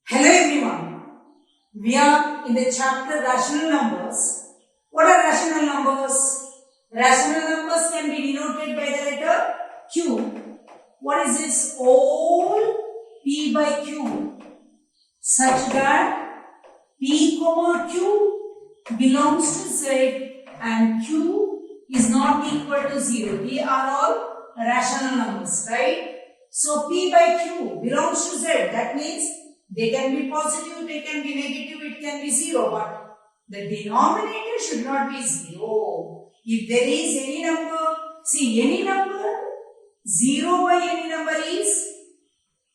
Hello everyone, we are in the chapter rational numbers. What are rational numbers? Rational numbers can be denoted by the letter Q. What is this? All P by Q such that P comma Q belongs to Z and Q is not equal to 0. They are all rational numbers, right? So P by Q belongs to Z. That means they can be positive, they can be negative, it can be 0, but the denominator should not be 0. If there is any number, see any number, 0 by any number is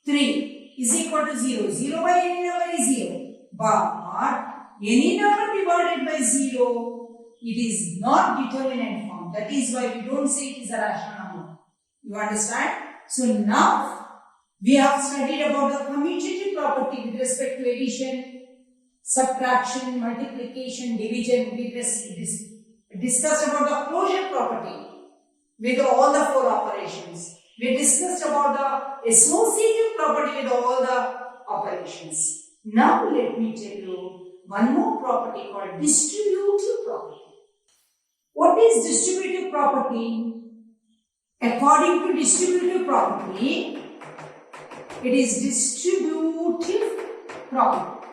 3 is equal to 0. 0 by any number is 0. But any number divided by 0, it is not determinant form. That is why we don't say it is a rational number. You understand? So now, we have studied about the commutative property with respect to addition, subtraction, multiplication, division. We discussed about the closure property with all the 4 operations. We discussed about the associative property with all the operations. Now let me tell you one more property called distributive property. What is distributive property? According to distributive property, it is distributive property.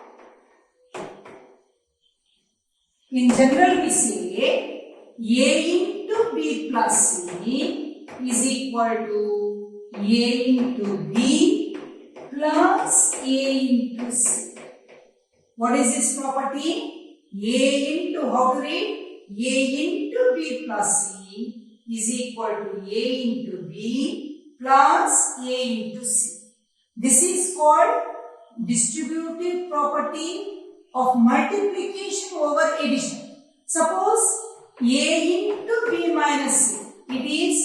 In general, we say A into B plus C is equal to A into B plus A into C. What is this property? A into, how to read? A into B plus C is equal to A into B plus A into C. This is called distributive property of multiplication over addition. Suppose A into B minus C. It is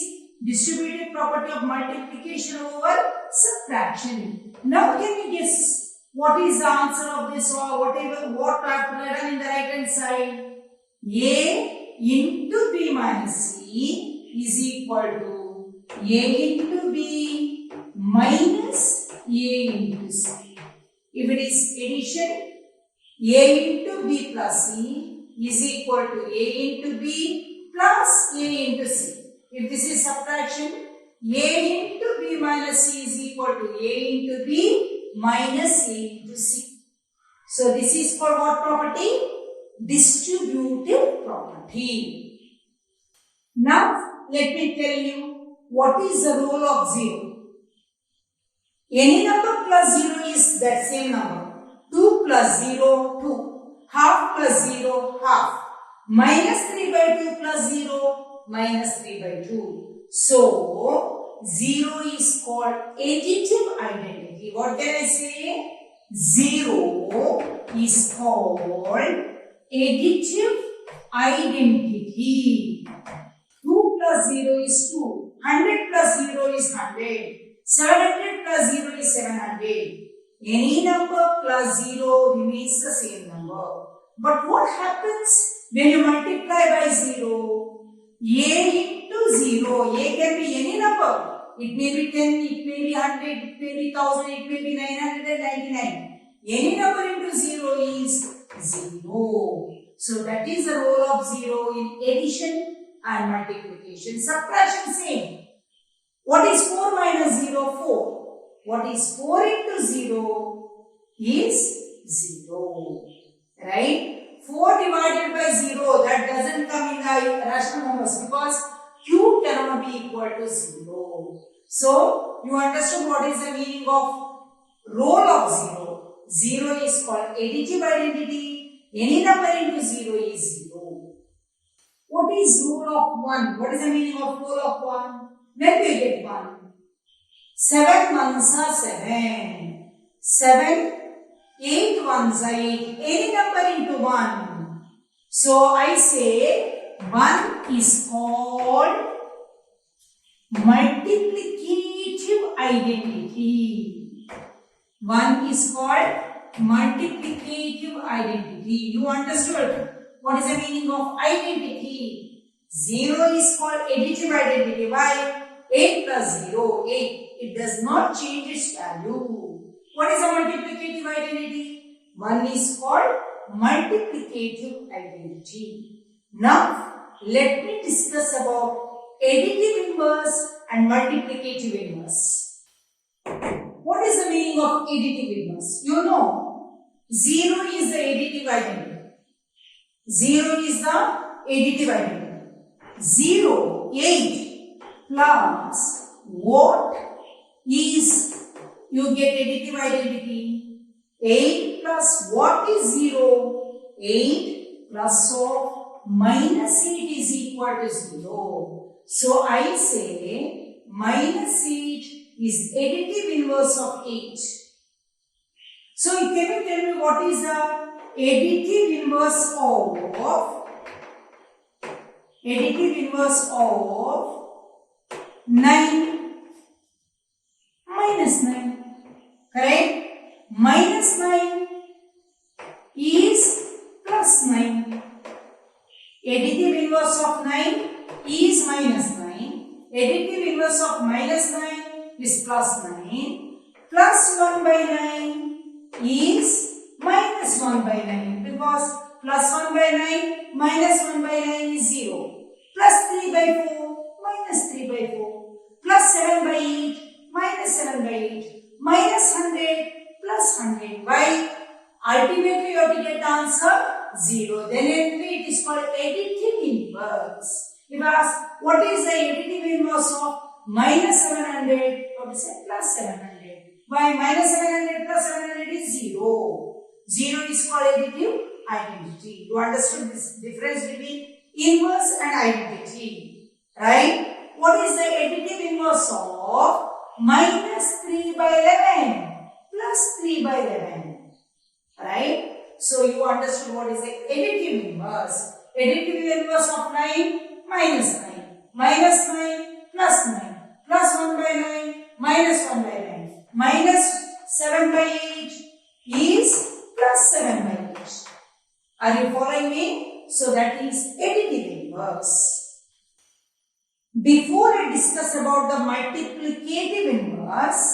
distributive property of multiplication over subtraction. Now can you guess what is the answer of this or whatever, what I have written in the right hand side? A into B minus C is equal to A into B minus A into C. If it is addition, A into B plus C is equal to A into B plus A into C. If this is subtraction, A into B minus C is equal to A into B minus A into C. So this is called what property? Distributive property. Now let me tell you what is the role of 0. Any number plus 0 is that same number. 2 plus 0, 2. Half plus 0, half. Minus 3 by 2 plus 0, minus 3 by 2. So, 0 is called additive identity. What can I say? 0 is called additive identity. 2 plus 0 is 2. 100 plus 0 is 100. 700 plus 0 is 700. Any number plus 0 remains the same number. But what happens when you multiply by 0? A into 0. A can be any number. It may be 10, it may be 100, it may be 1000, it may be 999. Any number into 0 is 0. So that is the role of 0 in addition and multiplication. Subtraction same. What is 4 minus 0? 4. What is 4 into 0 is 0. Right? 4 divided by 0, that doesn't come in the rational numbers because Q cannot be equal to 0. So, you understood what is the meaning of role of 0. 0 is called additive identity. Any number into 0 is 0. What is rule of 1? What is the meaning of rule of 1? When we get 1, 7 ones are 7, 7, 8 ones are 8, any number into 1. So I say 1 is called multiplicative identity. 1 is called multiplicative identity. You understood what is the meaning of identity? 0 is called additive identity. Why? 8 plus 0, 8. It does not change its value. What is a multiplicative identity? One is called multiplicative identity. Now, let me discuss about additive inverse and multiplicative inverse. What is the meaning of additive inverse? You know, 0 is the additive identity. 0 is the additive identity. 0, 8 plus what is, you get additive identity. 8 plus what is 0? 8 plus of minus 8 is equal to 0. So I say minus 8 is additive inverse of 8. So can you tell me what is the additive inverse of 9? Minus 9. Correct? Minus 9 is plus 9. Additive inverse of 9 is minus 9. Additive inverse of minus 9 is plus 9. Plus 1 by 9 is minus 1 by 9, because plus 1 by 9 minus 1 by 9 is 0. Plus 3 by 4 minus 3 by 4. Plus 7 by 8 minus 7 by 8. Minus 100 plus 100. Why? Ultimately you have to get the answer 0. Then it is called additive inverse. If I ask what is the additive inverse of minus 700, you have to say plus 700. Why? Minus 700 plus 700 is 0. 0 is called additive identity. You understood this difference between inverse and identity, right? What is the additive inverse of minus 3 by 11 plus 3 by 11, right? So you understood what is the additive inverse. Additive inverse of 9 minus 9, minus 9 plus 9, plus 1 by 9 minus 1 by 9, minus 7 by 8 is plus 7 by 8. Are you following me? So that is additive inverse. Before I discuss about the multiplicative inverse,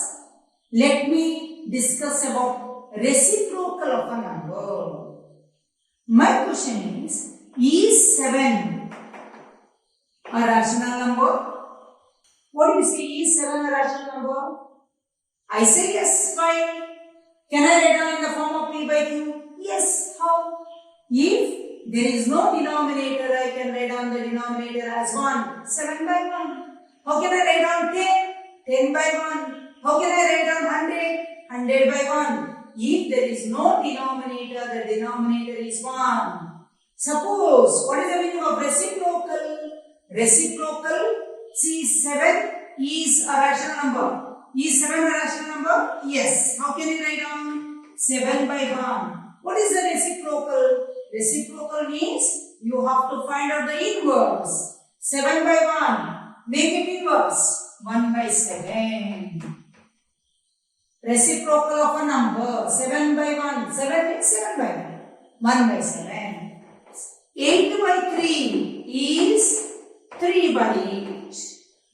let me discuss about reciprocal of a number. My question is 7 a rational number? What do you say? Is 7 a rational number? I say yes. Why? Can I write down in the form of p by q? Yes. How? If there is no denominator, I can write down the denominator as 1. 7 by 1. How can I write down 10? 10 by 1. How can I write down 100? 100 by 1. If there is no denominator, the denominator is 1. Suppose, what is the meaning of reciprocal? Reciprocal, see 7 is a rational number. Is 7 a rational number? Yes. How can you write down? 7 by 1. What is the reciprocal? Reciprocal means you have to find out the inverse. 7 by 1. Make it inverse. 1 by 7. Reciprocal of a number. 7 by 1. 7 means 7 by 1. 1 by 7. 8 by 3 is 3 by 8.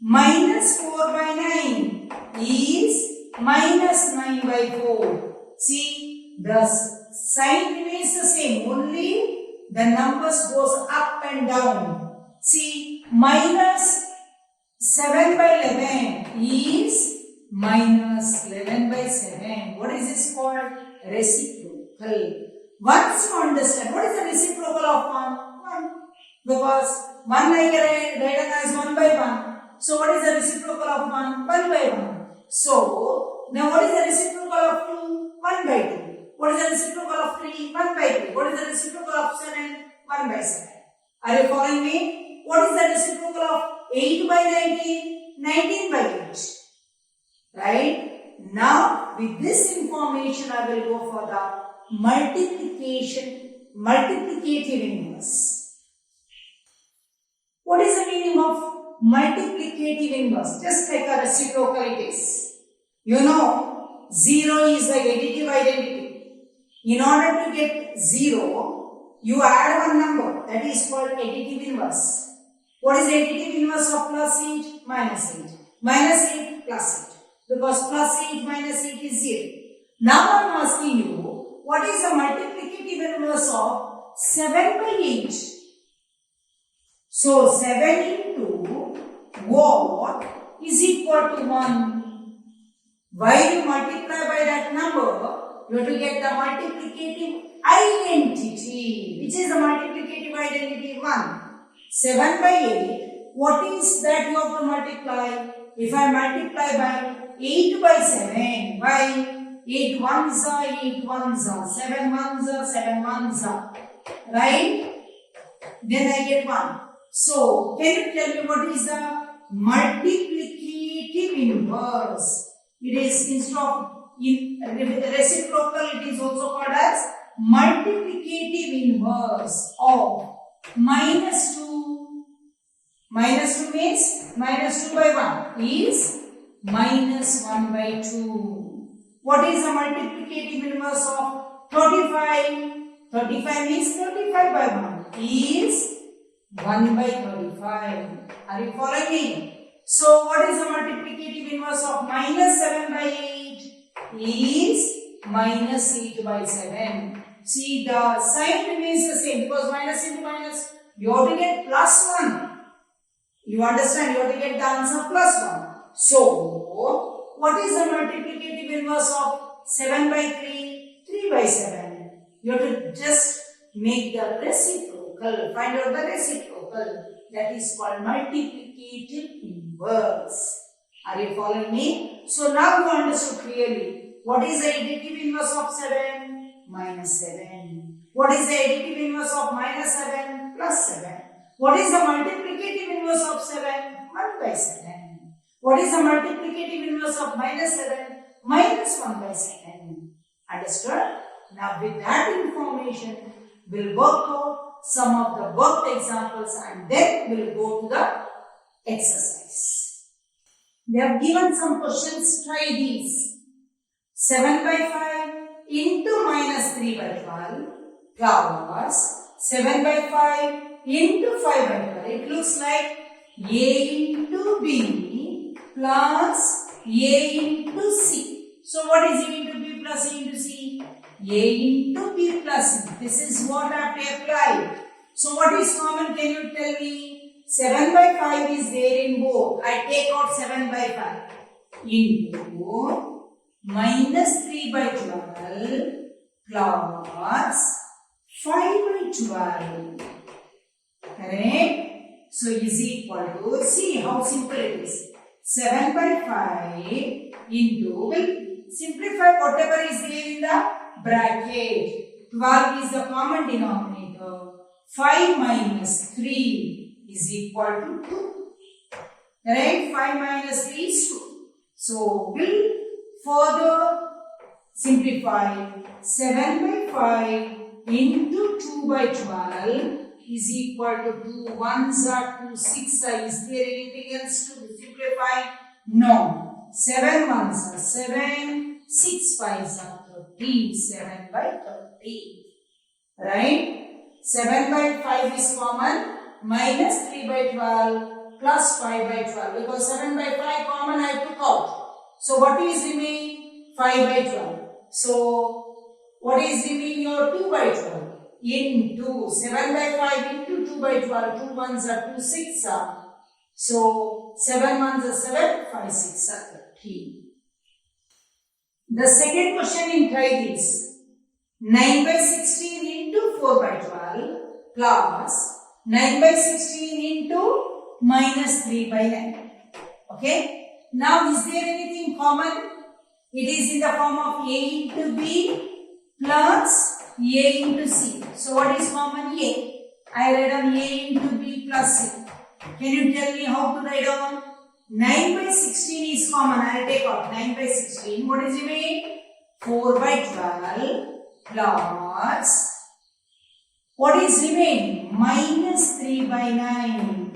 Minus 4 by 9 is minus 9 by 4. See, the sign remains the same, only the numbers goes up and down. See, minus 7 by 11 is minus 11 by 7. What is this called? Reciprocal. Once you understand, what is the reciprocal of 1? 1. Because 1 I can write as 1 by 1. So what is the reciprocal of 1? 1 by 1. So, now what is the reciprocal of 2? 1 by 2. What is the reciprocal of 3? 1 by 3. What is the reciprocal of 7? 1 by 7. Are you following me? What is the reciprocal of 8 by 19? 19 by 8. Right? Now, with this information, I will go for the multiplicative inverse. What is the meaning of multiplicative inverse? Just like a reciprocal it is. You know, 0 is the additive identity. In order to get 0, you add one number. That is called additive inverse. What is additive inverse of plus 8? Minus 8. Minus 8 plus 8. Because plus 8 minus 8 is 0. Now I am asking you, what is the multiplicative inverse of 7 by 8? So 7 into what is equal to 1? While you multiply by that number, you have to get the multiplicative identity. Which is the multiplicative identity? 1. 7 by 8. What is that you have to multiply? If I multiply by 8 by 7, by 8 ones are 8 ones are, 7 ones are 7 ones are, right? Then I get 1. So, can you tell me what is the multiplicative inverse? It is instead of reciprocal, it is also called as multiplicative inverse of minus 2. Minus 2 means minus 2 by 1 is minus 1 by 2. What is the multiplicative inverse of 35? 35 means 35 by 1 is 1 by 35. Are you following me? So, what is the multiplicative inverse of minus 7 by 8? Is minus 8 by 7. See, the sign remains the same because minus into minus, you have to get plus 1. You understand? You have to get the answer plus 1. So, what is the multiplicative inverse of 7 by 3? 3 by 7. You have to just make the reciprocal. Find out the reciprocal. That is called multiplicative inverse. Are you following me? So, now you understood clearly. What is the additive inverse of 7? Minus 7. What is the additive inverse of minus 7? Plus 7. What is the multiplicative inverse of 7? 1 by 7. What is the multiplicative inverse of minus 7? Minus 1 by 7. Understood? Now with that information, we'll work out some of the worked examples and then we'll go to the exercise. They have given some questions, try these. 7 by 5 into minus 3 by 12 plus 7 by 5 into 5 by 12. It looks like A into B plus A into C. So what is A into B plus A into C? A into B plus C. This is what I have to apply. So what is common? Can you tell me? 7 by 5 is there in both. I take out 7 by 5 into minus 3 by 12 plus 5 by 12. Correct? So is equal to, see how simple it is. 7 by 5 into, we'll simplify whatever is there in the bracket. 12 is the common denominator. 5 minus 3 is equal to 2. Correct? 5 minus 3 is 2. So we'll further simplify. 7 by 5 into 2 by 12 is equal to 2 ones are 2 6 are. Is there anything else to simplify? No. 7 ones are 7, 6 5s are 30. 7 by 30. Right? 7 by 5 is common, minus 3 by 12 plus 5 by 12. Because 7 by 5 common I took out. So what is remaining? 5 by 12. So what is remaining? Your 2 by 12 into 7 by 5 into 2 by 12. 2 ones are 2 6 are. So 7 ones are 7, 5 6 are 30. The second question in try this. 9 by 16 into 4 by 12 plus 9 by 16 into minus 3 by 9. Okay. Now is there anything common? It is in the form of A into B plus A into C. So what is common? A. I write on A into B plus C. Can you tell me how to write down? 9 by 16 is common. I will take out 9 by 16. What is remaining? 4 by 12 plus what is remaining? Minus 3 by 9.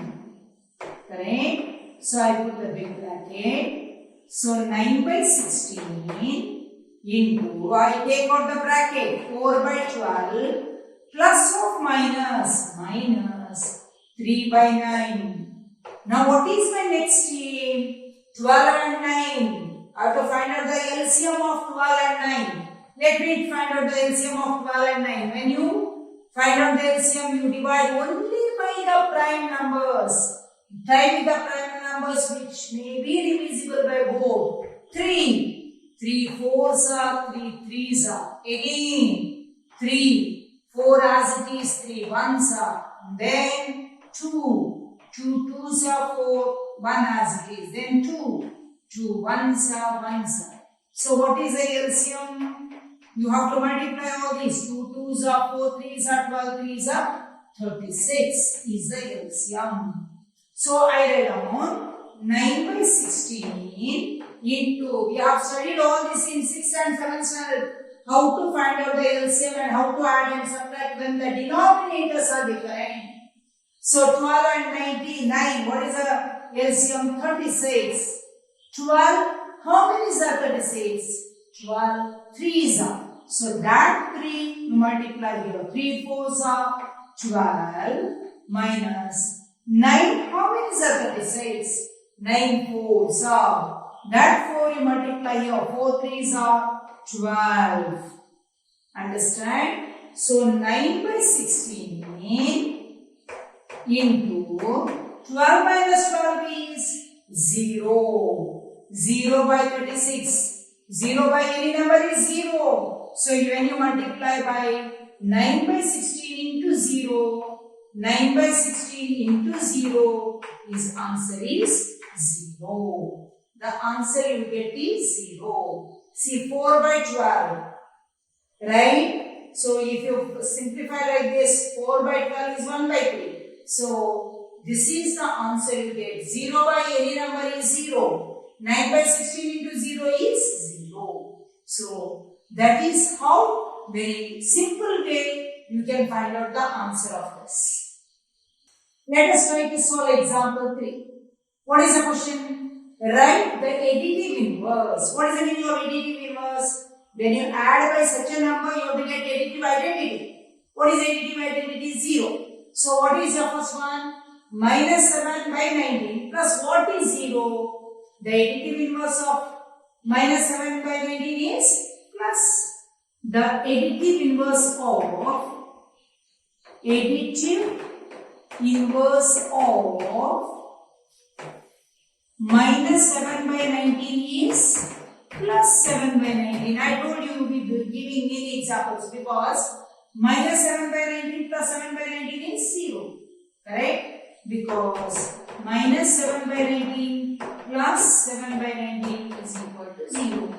Correct? So I put the big bracket. So 9 by 16 into, I take out the bracket, 4 by 12 plus of minus 3 by 9. Now what is my next step? 12 and 9. I have to find out the the LCM of 12 and 9. Let me find out the LCM of 12 and 9. When you find out the LCM, you divide only by the prime numbers. Try with the prime numbers which may be divisible by both. 3. 3 4s are 3 3s are. Again 3. 4 as it is 3 1s are. Then 2. 2 2s are 4. 1 as it is. Then 2. 2 1s are 1s are. So what is the LCM? You have to multiply all these. 2 2s are 4 3s are 12 3s are 36 is the LCM. So I write down 9 by 16 into, we have studied all this in 6th and 7th standard, how to find out the LCM and how to add and subtract when the denominators are different. So 12 and 99, what is the LCM? 36. 12, how many is that 36? 12 3s are. So that 3 you multiply here. 3 4s are 12 minus 9, how many is that 36? 9 4s are. That 4 you multiply here. 4 3s are 12. Understand? So 9 by 16 into 12 minus 12 is 0. 0 by 36. 0 by any number is 0. So when you multiply by 9 by 16 into 0, 9 by 16 into 0, his answer is 0. The answer you get is 0. See, 4 by 12. Right? So if you simplify like this, 4 by 12 is 1 by 3. So this is the answer you get. 0 by any number is 0. 9 by 16 into 0 is 0. So that is how very simple way you can find out the answer of this. Let us try to solve example 3. What is the question? Write the additive inverse. What is the meaning of additive inverse? When you add by such a number, you have to get additive identity. What is additive identity? 0. So what is your first one? Minus 7 by 19 plus what is 0? The additive inverse of minus 7 by 19 is plus. The additive inverse of minus 7 by 19 is plus 7 by 19. I told you we will be giving many examples because minus 7 by 19 plus 7 by 19 is 0. Correct? Because minus 7 by 19 plus 7 by 19 is equal to 0.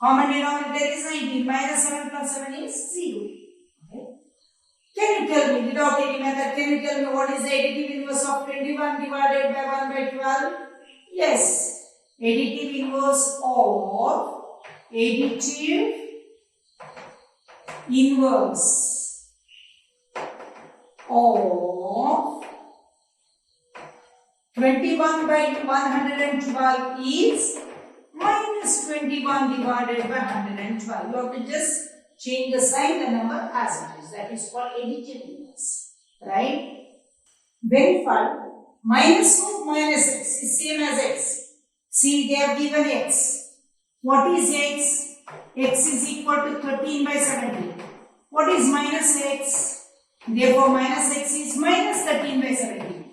Common denominator is 19. Minus 7 plus 7 is 0. Okay. Can you tell me, without any method, can you tell me what is the additive inverse of 21 divided by 1 by 12? Yes. Additive inverse of 21 by 112 is minus 21 divided by 112. You have to just change the sign, the number as it is. That is called additive inverse. Right? Verify. Minus of minus x is same as x. See, they have given x. What is x? X is equal to 13 by 17. What is minus x? Therefore, minus x is minus 13 by 17.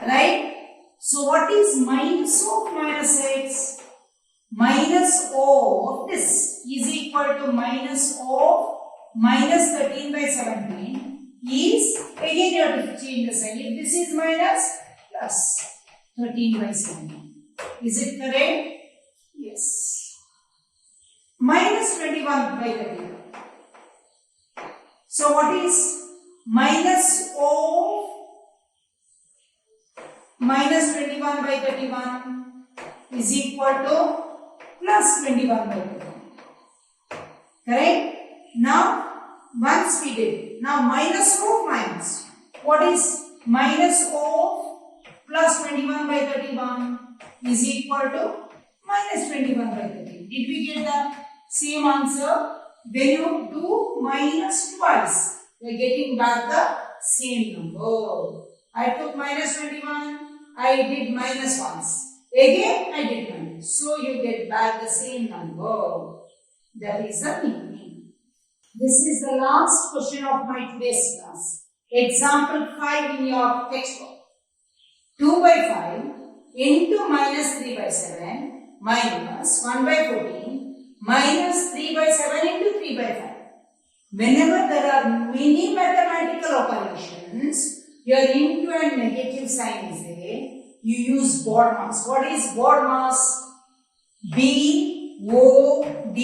Right? So, what is minus of minus x? Minus of this is equal to minus of minus 13 by 17 is, again you have to change the sign. If this is minus, plus 13 by 17. Is it correct? Yes. Minus 21 by 31. So what is minus of minus 21 by 31 is equal to plus 21 by 31. Correct? Now, once we did. Now, minus of minus. What is minus of plus 21 by 31 is equal to minus 21 by 30. Did we get the same answer? When you do minus twice, we are getting back the same number. I took minus 21, I did minus once. Again, I did minus. So you get back the same number. That is the meaning. This is the last question of my today's class. Example 5 in your textbook. 2 by 5 into minus 3 by 7 minus 1 by 14 minus 3 by 7 into 3 by 5. Whenever there are many mathematical operations, your into and negative sign is there, you use board mass. What is board mass? B, O, D,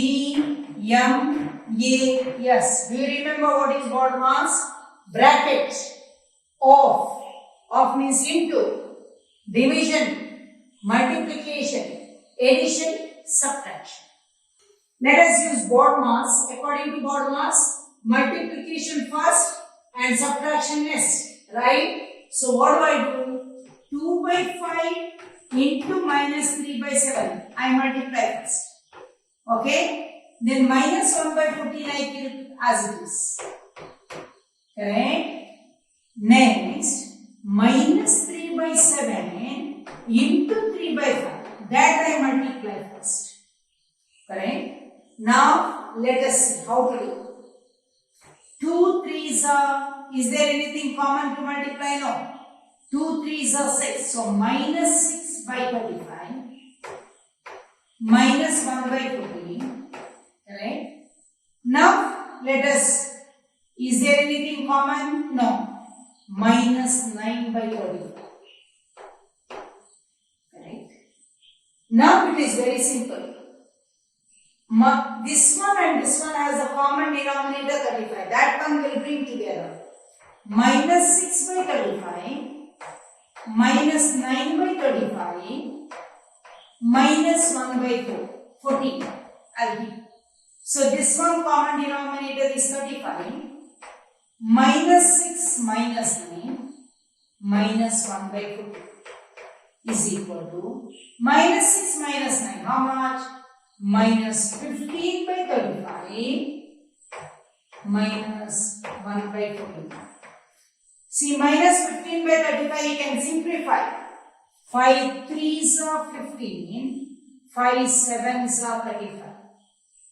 M, A, S. Do you remember what is board mass? Bracket, of. Of means into, division, multiplication, addition, subtraction. Let us use board mass. According to board mass, multiplication first and subtraction next. Right? So what do? 2 by 5 into minus 3 by 7. I multiply first. Okay? Then minus 1 by 14 I keep as it is. Correct? Next, minus 3 by 7 into 3 by 5. That I multiply first. Correct? Now, let us see how to do. 2 3s are, is there anything common to multiply? No. 2 3s are 6. So, minus 6 by 35. Minus 1 by 14. Correct? Now, let us, is there anything common? No. Minus 9 by 35. Correct? Now, it is very simple. This one and this one has a common denominator 35. That one will bring together. Minus 6 by 35. Minus 9 by 35. Minus 1 by 14. I'll give. So this one common denominator is 35. Minus 6 minus 9 minus 1 by 14 is equal to minus 6 minus 9. How much? Minus 15 by 35 minus 1 by 14. See, minus 15 by 35 you can simplify. 5 3s are 15, 5 7s are 35.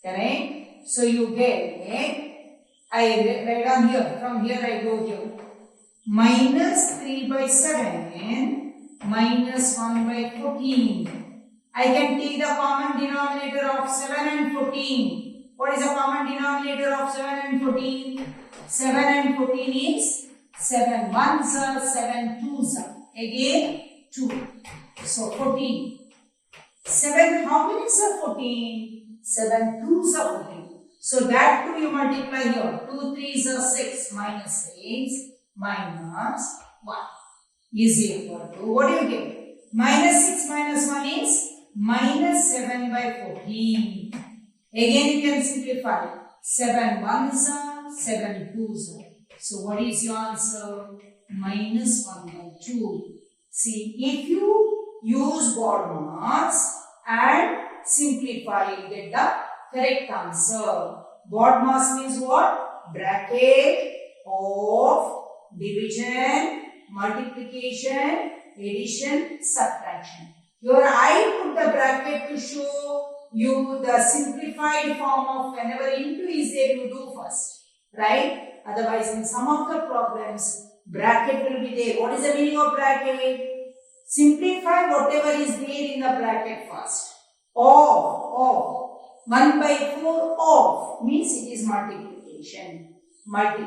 Correct? So you get, I write on here, from here I go here. Minus 3 by 7 minus 1 by 14. I can take the common denominator of 7 and 14. What is the common denominator of 7 and 14? 7 and 14 is 7 1s are, 7 2s are. Again 2. So 14. 7, how many are 14? 7 2s are 14. So that 2 you multiply here. 2 3s are 6 minus 6 minus 1 is equal to, what do you get? Minus 6 minus 1 is minus 7 by 14. Again you can simplify. 7 1s are, 7 2s are. So what is your answer? Minus 1 by 2. See, if you use board mass and simplify, you get the correct answer. Board mass means what? Bracket, of, division, multiplication, addition, subtraction. Here I put the bracket to show you the simplified form of whenever into is there you do first. Right? Otherwise in some of the problems bracket will be there. What is the meaning of bracket? Simplify whatever is there in the bracket first. Of. 1 by 4 of means it is multiplication.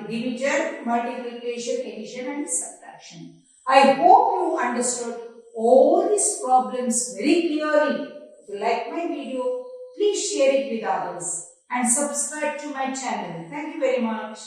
Division, multiplication, addition and subtraction. I hope you understood all these problems very clearly. If you like my video, please share it with others and subscribe to my channel. Thank you very much.